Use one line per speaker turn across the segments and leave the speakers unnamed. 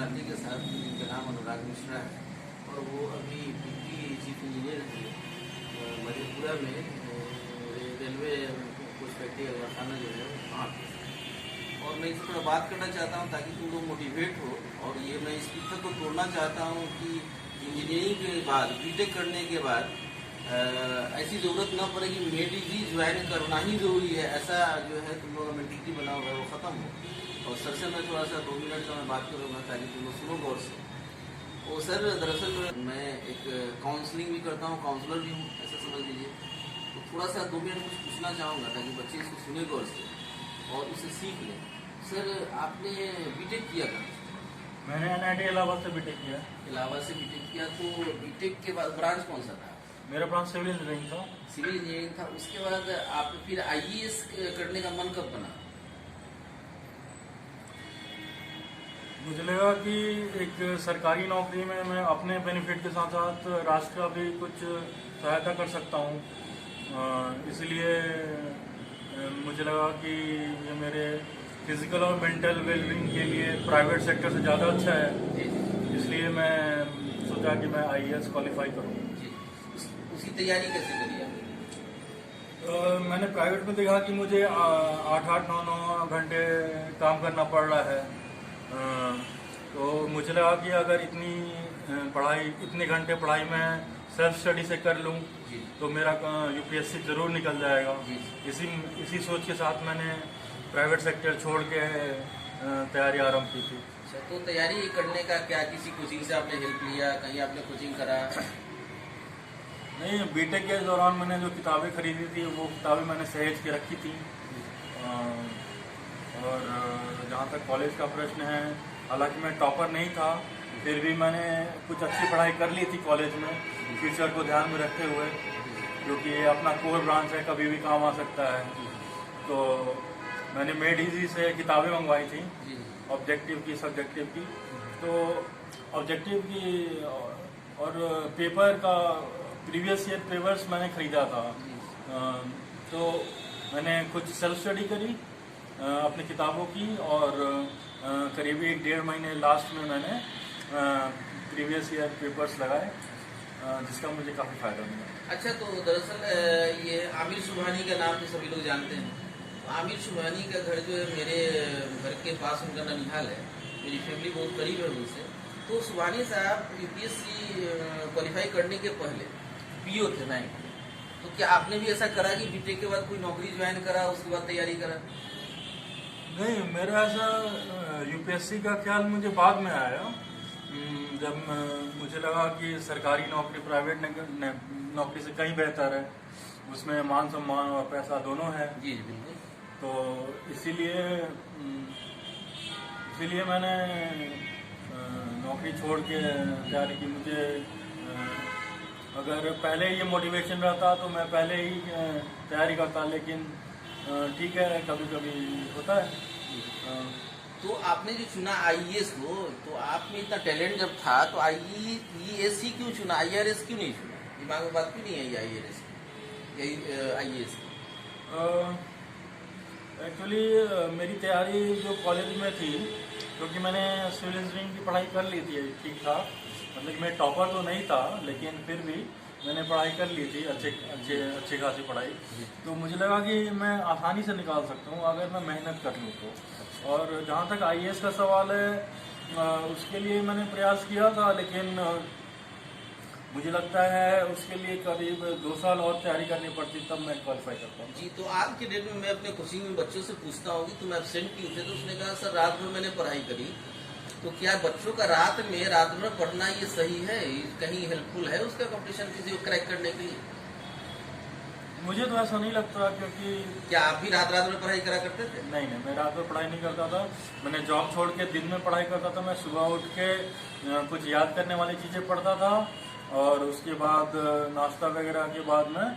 साथी के साथ, जिनका नाम अनुराग मिश्रा है और वो अभी डिप्टी चीफ इंजीनियर थे मधेपुरा में रेलवे कुछ फैक्ट्री कारखाना जो है वहाँ पे। और मैं इससे थोड़ा बात करना चाहता हूँ ताकि तुम लोग मोटिवेट हो, और ये मैं इस मिथक को तोड़ना चाहता हूँ कि इंजीनियरिंग के बाद बीटेक करने के बाद ऐसी ज़रूरत ना पड़े कि मेडिजी ज्वाइन करना ही ज़रूरी है, ऐसा जो है तुम लोग का मेंटलिटी बना हुआ है वो ख़त्म हो। और सर से मैं थोड़ा सा 2 मिनट का मैं बात करूँगा ताकि तुम लोग सुनो गौर से। वो सर दरअसल मैं एक काउंसलिंग भी करता हूँ, काउंसलर भी हूँ, ऐसा समझ लीजिए। तो थोड़ा सा 2 मिनट कुछ पूछना चाहूँगा ताकि बच्चे इसको सुने गौर से और इसे सीख लें। सर आपने बीटेक किया था?
मैंने NIT इलाहाबाद से बीटेक किया।
इलाहाबाद से बीटेक किया, तो बीटेक के बाद ब्रांच कौन सा था?
मेरा ब्रांच सिविल इंजीनियरिंग था।
सिविल इंजीनियरिंग था। उसके बाद आप फिर IAS करने का मन कब बना?
मुझे लगा कि एक सरकारी नौकरी में मैं अपने बेनिफिट के साथ साथ राष्ट्र का भी कुछ सहायता कर सकता हूँ, इसलिए मुझे लगा कि ये मेरे फिजिकल और मेंटल वेलबींग के लिए प्राइवेट सेक्टर से ज़्यादा अच्छा है, इसलिए मैं सोचा कि मैं IAS क्वालिफाई करूँ।
उसकी तैयारी कैसे करी आपने?
मैंने प्राइवेट में देखा कि मुझे 8-8, 9-9 घंटे काम करना पड़ रहा है, तो मुझे लगा कि अगर इतने घंटे पढ़ाई मैं सेल्फ स्टडी से कर लूँ तो मेरा UPSC जरूर निकल जाएगा। इसी सोच के साथ मैंने प्राइवेट सेक्टर छोड़ के तैयारी आरंभ की थी।
अच्छा, तो तैयारी करने का क्या किसी कोचिंग से आपने हेल्प लिया, कहीं आपने कोचिंग करा?
नहीं, बीटेक के दौरान मैंने जो किताबें खरीदी थी वो किताबें मैंने सहेज के रखी थी। और जहाँ तक कॉलेज का प्रश्न है, हालांकि मैं टॉपर नहीं था, फिर भी मैंने कुछ अच्छी पढ़ाई कर ली थी कॉलेज में, फ्यूचर को ध्यान में रखते हुए, क्योंकि ये अपना कोर ब्रांच है, कभी भी काम आ सकता है। तो मैंने मेड-इजी से किताबें मंगवाई थी, ऑब्जेक्टिव की, सब्जेक्टिव की। तो ऑब्जेक्टिव की और पेपर का प्रीवियस ईयर पेपर्स मैंने खरीदा था। तो मैंने कुछ सेल्फ स्टडी करी अपनी किताबों की, और करीब 1-1.5 महीने लास्ट में मैंने प्रीवियस ईयर पेपर्स लगाए, जिसका मुझे काफ़ी फ़ायदा मिला।
अच्छा, तो दरअसल ये आमिर सुबहानी का नाम तो सभी लोग जानते हैं। आमिर सुबहानी का घर जो है मेरे घर के पास उनका ननिहाल है, मेरी फैमिली बहुत करीब है उनसे। तो सुबहानी साहब UPSC क्वालिफाई करने के पहले PO थे बैंक में। तो क्या आपने भी ऐसा करा कि बीटेक के बाद कोई नौकरी ज्वाइन करा, उसके बाद तैयारी करा?
नहीं, मेरा ऐसा UPSC का ख्याल मुझे बाद में आया, जब मुझे लगा कि सरकारी नौकरी प्राइवेट नौकरी से कहीं बेहतर है, उसमें मान सम्मान और पैसा दोनों है।
जी बिल्कुल।
तो इसीलिए मैंने नौकरी छोड़ के तैयारी की। मुझे अगर पहले ये मोटिवेशन रहता तो मैं पहले ही तैयारी करता, लेकिन ठीक है, कभी कभी होता है।
तो आपने जो चुना IAS को, तो आप में इतना टैलेंट जब था तो IAS ही क्यों चुना, IRS क्यों नहीं चुना? दिमाग में बात क्यों नहीं आई IAS की?
एक्चुअली मेरी तैयारी जो कॉलेज में थी, क्योंकि मैंने सिविल इंजीनियरिंग की पढ़ाई कर ली थी ठीक ठाक, मतलब मैं टॉपर तो नहीं था, लेकिन फिर भी मैंने पढ़ाई कर ली थी, अच्छी खासी पढ़ाई। तो मुझे लगा कि मैं आसानी से निकाल सकता हूँ अगर मैं मेहनत कर लूँ तो। और जहाँ तक IAS का सवाल है, उसके लिए मैंने प्रयास किया था, लेकिन मुझे लगता है उसके लिए करीब 2 साल और तैयारी करनी पड़ती, तब मैं क्वालिफाई करता हूँ।
जी, तो आज के डेट में मैं अपने कोचिंग में बच्चों से पूछता हूँ कि तुम एब्सेंट क्यों थे, तो उसने कहा सर रात भर मैंने पढ़ाई करी। तो क्या बच्चों का रात भर पढ़ना ये सही है, कहीं हेल्पफुल है उसका कंपटीशन किसी को क्रैक करने के लिए?
मुझे तो ऐसा नहीं लगता, क्योंकि
क्या आप भी रात में पढ़ाई करा करते थे?
नहीं, मैं रात में पढ़ाई नहीं करता था। मैंने जॉब छोड़ के दिन में पढ़ाई करता था। मैं सुबह उठ के कुछ याद करने वाली चीज़ें पढ़ता था, और उसके बाद नाश्ता वगैरह के बाद मैं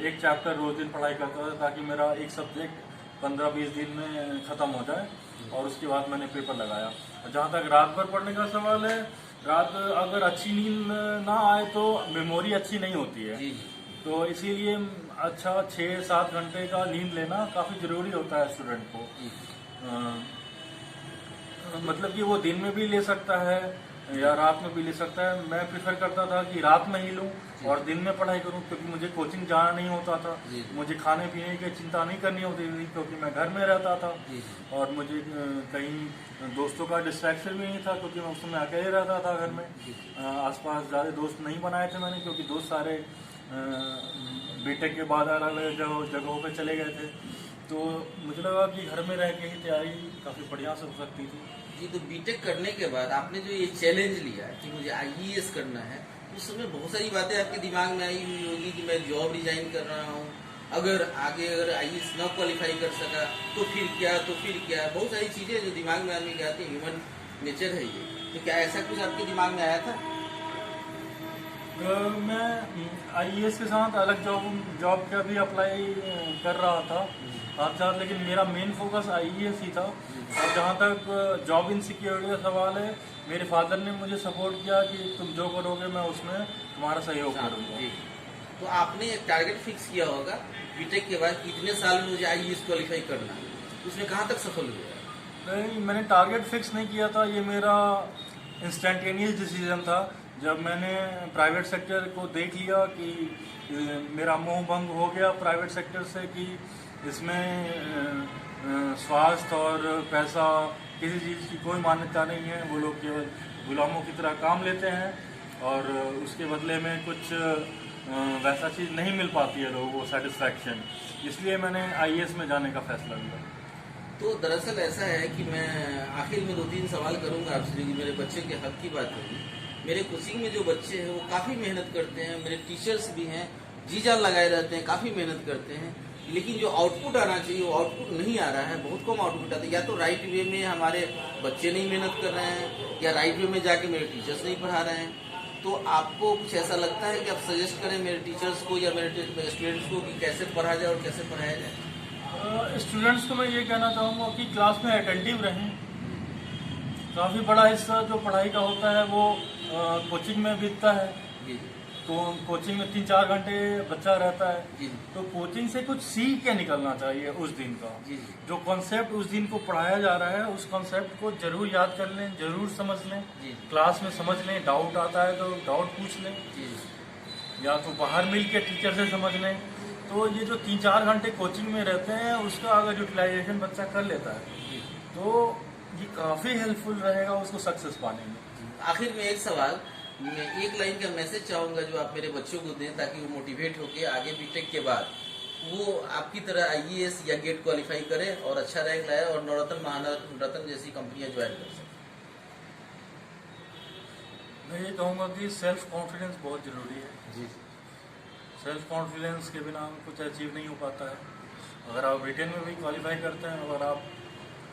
एक चैप्टर रोज दिन पढ़ाई करता था, ताकि मेरा एक सब्जेक्ट 15-20 दिन में ख़त्म हो जाए, और उसके बाद मैंने पेपर लगाया। जहाँ तक रात भर पढ़ने का सवाल है, रात अगर अच्छी नींद ना आए तो मेमोरी अच्छी नहीं होती है। तो इसीलिए अच्छा 6-7 घंटे का नींद लेना काफ़ी ज़रूरी होता है स्टूडेंट को। मतलब कि वो दिन में भी ले सकता है या रात में भी ले सकता है। मैं प्रेफर करता था कि रात में ही लूं और दिन में पढ़ाई करूं, क्योंकि मुझे कोचिंग जाना नहीं होता था। मुझे खाने पीने की चिंता नहीं करनी होती थी, क्योंकि मैं घर में रहता था। और मुझे कहीं दोस्तों का डिस्ट्रैक्शन भी नहीं था, क्योंकि मैं उस समय अकेले रहता था घर में। आसपास ज़्यादा दोस्त नहीं बनाए थे मैंने, क्योंकि दोस्त सारे बीटेक के बाद अलग अलग जगहों पे चले गए थे। तो मुझे लगा कि घर में रह के ही तैयारी काफ़ी बढ़िया से हो सकती थी।
जी, तो बीटेक करने के बाद आपने जो ये चैलेंज लिया कि मुझे आईएएस करना है, उस समय बहुत सारी बातें आपके दिमाग में आई हुई होगी कि मैं जॉब रिजाइन कर रहा हूँ, अगर आईएएस न क्वालिफाई कर सका तो फिर क्या, बहुत सारी चीजें जो दिमाग में आदमी के आती है, ह्यूमन नेचर है ये। तो क्या ऐसा कुछ आपके दिमाग में आया था?
मैं आईएएस के साथ अलग जॉब का भी अप्लाई कर रहा था साथ, लेकिन मेरा मेन फोकस आईएएस ही था। और जहाँ तक जॉब इनसिक्योरिटी का सवाल है, मेरे फादर ने मुझे सपोर्ट किया कि तुम जो करोगे मैं उसमें तुम्हारा सहयोग करूँगा।
तो आपने एक टारगेट फिक्स किया होगा बीटेक के बाद, कितने साल में मुझे आईएएस क्वालिफाई करना, उसमें कहाँ तक सफल हुआ?
नहीं, मैंने टारगेट फिक्स नहीं किया था। ये मेरा इंस्टेंटेनियस डिसीजन था। जब मैंने प्राइवेट सेक्टर को देख लिया कि मेरा मोह भंग हो गया प्राइवेट सेक्टर से, कि इसमें स्वास्थ्य और पैसा किसी चीज़ की कोई मान्यता नहीं है। वो लोग केवल गुलामों की तरह काम लेते हैं और उसके बदले में कुछ वैसा चीज़ नहीं मिल पाती है लोगों को, सेटिस्फैक्शन। इसलिए मैंने आईएएस में जाने का फैसला लिया।
तो दरअसल ऐसा है कि मैं आखिर में 2-3 सवाल करूंगा आपसे, क्योंकि मेरे बच्चे के हक की बात है। मेरे कोचिंग में जो बच्चे हैं वो काफ़ी मेहनत करते हैं, मेरे टीचर्स भी हैं, जी जान लगाए रहते हैं, काफ़ी मेहनत करते हैं, लेकिन जो आउटपुट आना चाहिए वो आउटपुट नहीं आ रहा है। बहुत कम आउटपुट आता है। या तो राइट वे में हमारे बच्चे नहीं मेहनत कर रहे हैं, या राइट वे में जाके मेरे टीचर्स नहीं पढ़ा रहे हैं। तो आपको कुछ ऐसा लगता है कि आप सजेस्ट करें मेरे टीचर्स को या मेरे स्टूडेंट्स को कि कैसे पढ़ा जाए और कैसे पढ़ाया जाए?
स्टूडेंट्स को मैं ये कहना चाहूँगा कि क्लास में अटेंटिव रहें। काफ़ी बड़ा हिस्सा जो पढ़ाई का होता है वो कोचिंग में बीतता है। तो कोचिंग में 3-4 घंटे बच्चा रहता है, तो कोचिंग से कुछ सीख के निकलना चाहिए उस दिन का। जो कॉन्सेप्ट उस दिन को पढ़ाया जा रहा है, उस कॉन्सेप्ट को जरूर याद कर लें, जरूर समझ लें, क्लास में समझ लें। डाउट आता है तो डाउट पूछ लें, या तो बाहर मिल के टीचर से समझ लें। तो ये जो 3-4 घंटे कोचिंग में रहते हैं, उसका अगर यूटिलाइजेशन बच्चा कर लेता है तो ये काफ़ी हेल्पफुल रहेगा उसको सक्सेस पाने में।
आखिर में एक सवाल, मैं एक लाइन का मैसेज चाहूंगा जो आप मेरे बच्चों को दें, ताकि वो मोटिवेट होके आगे बीटेक के बाद वो आपकी तरह आईएएस या गेट क्वालिफाई करे और अच्छा रैंक लाए और नवरत्न महारत्न जैसी कंपनियां ज्वाइन कर सके।
मैं ये कहूँगा कि सेल्फ कॉन्फिडेंस बहुत ज़रूरी है।
जी,
सेल्फ कॉन्फिडेंस के बिना कुछ अचीव नहीं हो पाता है। अगर आप रिटेन में भी क्वालिफाई करते हैं, अगर आप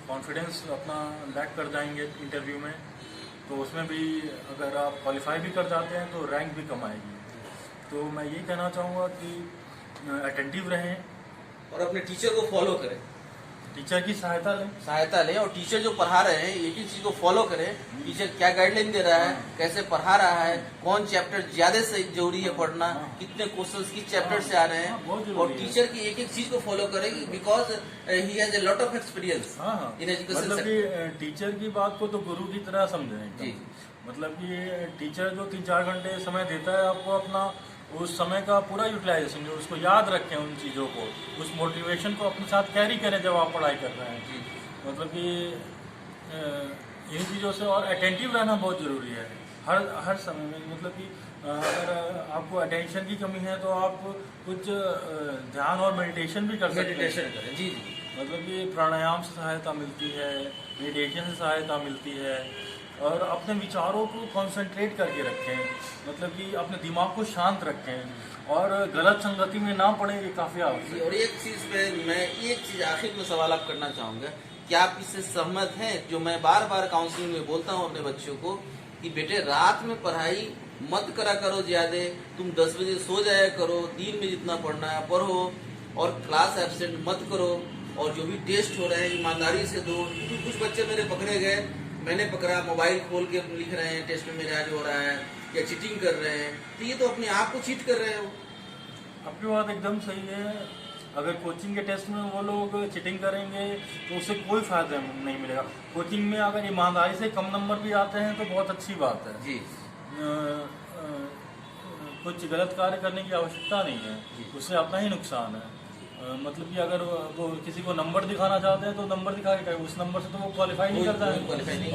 कॉन्फिडेंस अपना लैक कर जाएंगे इंटरव्यू में, तो उसमें भी अगर आप क्वालिफाई भी कर जाते हैं तो रैंक भी कम आएगी। तो मैं ये कहना चाहूँगा कि अटेंटिव रहें
और अपने टीचर को फॉलो करें,
टीचर की सहायता लें
और टीचर जो पढ़ा रहे हैं एक ही चीज को फॉलो करें। टीचर क्या गाइडलाइन दे रहा है, कैसे पढ़ा रहा है, कौन चैप्टर ज्यादा से जरूरी है पढ़ना, कितने क्वेश्चंस किस चैप्टर से आ रहे हैं, और टीचर की एक एक चीज को फॉलो करें, because he has a lot of experience in education.
मतलब कि टीचर की बात को तो गुरु की तरह समझें। मतलब कि टीचर जो 3-4 घंटे समय देता है आपको, अपना उस समय का पूरा यूटिलाइजेशन, जो उसको याद रखें उन चीज़ों को, उस मोटिवेशन को अपने साथ कैरी करें जब आप पढ़ाई कर रहे हैं। मतलब कि इन चीज़ों से और अटेंटिव रहना बहुत ज़रूरी है हर समय में। मतलब कि अगर आपको अटेंशन की कमी है तो आप कुछ ध्यान और मेडिटेशन भी कर सकते हैं।
जी,
मतलब कि प्राणायाम से सहायता मिलती है, मेडिटेशन से सहायता मिलती है, और अपने विचारों को कंसंट्रेट करके रखें। मतलब कि अपने दिमाग को शांत रखें और गलत संगति में ना पड़े, ये काफ़ी आवश्यक है।
और एक चीज़ पे मैं एक चीज़ आखिर में सवाल आप करना चाहूँगा, क्या आप इससे सहमत हैं जो मैं बार बार काउंसलिंग में बोलता हूँ अपने बच्चों को कि बेटे रात में पढ़ाई मत करा करो ज़्यादा, तुम 10 बजे सो जाया करो, दिन में जितना पढ़ना है पढ़ो, और क्लास एब्सेंट मत करो, और जो भी टेस्ट हो रहे हैं ईमानदारी से दो। कुछ बच्चे मेरे पकड़े गए, मैंने पकड़ा, मोबाइल खोल के लिख रहे हैं टेस्ट में मेरा आज हो रहा है, या चीटिंग कर रहे हैं, तो ये तो अपने आप को चीट कर रहे हो।
आपकी बात एकदम सही है। अगर कोचिंग के टेस्ट में वो लोग चीटिंग करेंगे तो उससे कोई फायदा नहीं मिलेगा। कोचिंग में अगर ईमानदारी से कम नंबर भी आते हैं तो बहुत अच्छी बात है
जी।
कुछ गलत कार्य करने की आवश्यकता नहीं है, उससे अपना ही नुकसान है। मतलब कि अगर वो किसी को नंबर दिखाना चाहते हैं तो नंबर दिखा के उस नंबर से तो वो क्वालिफाई नहीं करता है,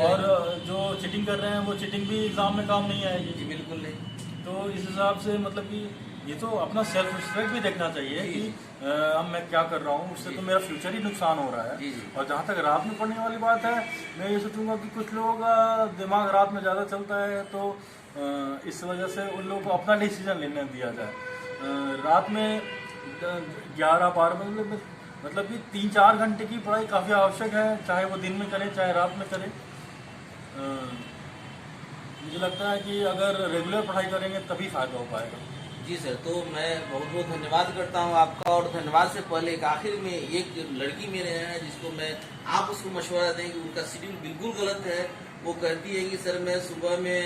और जो चीटिंग कर रहे हैं वो चीटिंग भी एग्जाम में काम नहीं आएगी।
जी बिल्कुल नहीं।
तो इस हिसाब से मतलब कि ये तो अपना सेल्फ रिस्पेक्ट भी देखना चाहिए कि अब मैं क्या कर रहा हूँ, उससे तो मेरा फ्यूचर ही नुकसान हो रहा है। और जहाँ तक रात में पढ़ने वाली बात है, मैं ये सोचूंगा कि कुछ लोगों का दिमाग रात में ज़्यादा चलता है, तो इस वजह से उन लोगों को अपना डिसीजन लेने दिया जाए। रात में 11-12 मतलब कि 3-4 घंटे की पढ़ाई काफ़ी आवश्यक है, चाहे वो दिन में करें चाहे रात में करें। मुझे लगता है कि अगर रेगुलर पढ़ाई करेंगे तभी फायदा हो पाएगा।
जी सर, तो मैं बहुत बहुत धन्यवाद करता हूँ आपका। और धन्यवाद से पहले एक आखिर में एक लड़की मेरे यहाँ है जिसको मैं, आप उसको मशवरा दें कि उनका शेड्यूल बिल्कुल गलत है। वो कहती है कि सर मैं सुबह में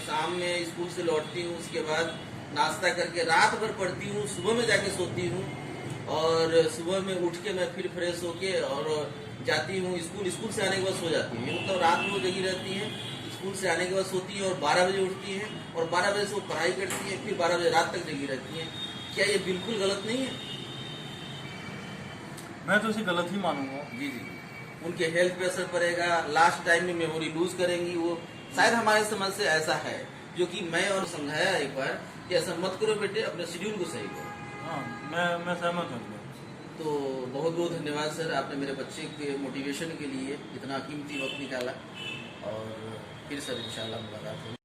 शाम में स्कूल से लौटती हूँ, उसके बाद नाश्ता करके रात भर पढ़ती हूँ, सुबह में जाके सोती हूँ, और सुबह में उठ के मैं फिर फ्रेश होके और जाती हूँ स्कूल। स्कूल से आने के बाद सो जाती हूँ, मतलब रात में वो जगी रहती है, स्कूल से आने के बाद सोती है और 12 बजे उठती है, और 12 बजे से वो पढ़ाई करती है, फिर 12 बजे रात तक जगी रहती है। क्या ये बिल्कुल गलत नहीं है?
मैं तो इसे गलत ही मानूंगा।
जी जी। उनके हेल्थ पे असर पड़ेगा, लास्ट टाइम में मेमोरी लूज करेंगी वो। शायद हमारे समझ से ऐसा है, जो कि मैं और समझाया एक बार कि ऐसा मत करो बेटे, अपने शेड्यूल को सही करो।
हाँ, मैं सहमत हूँ।
तो बहुत बहुत धन्यवाद सर, आपने मेरे बच्चे के मोटिवेशन के लिए इतना कीमती वक्त निकाला। और फिर सर इंशाल्लाह मुलाकात होगी।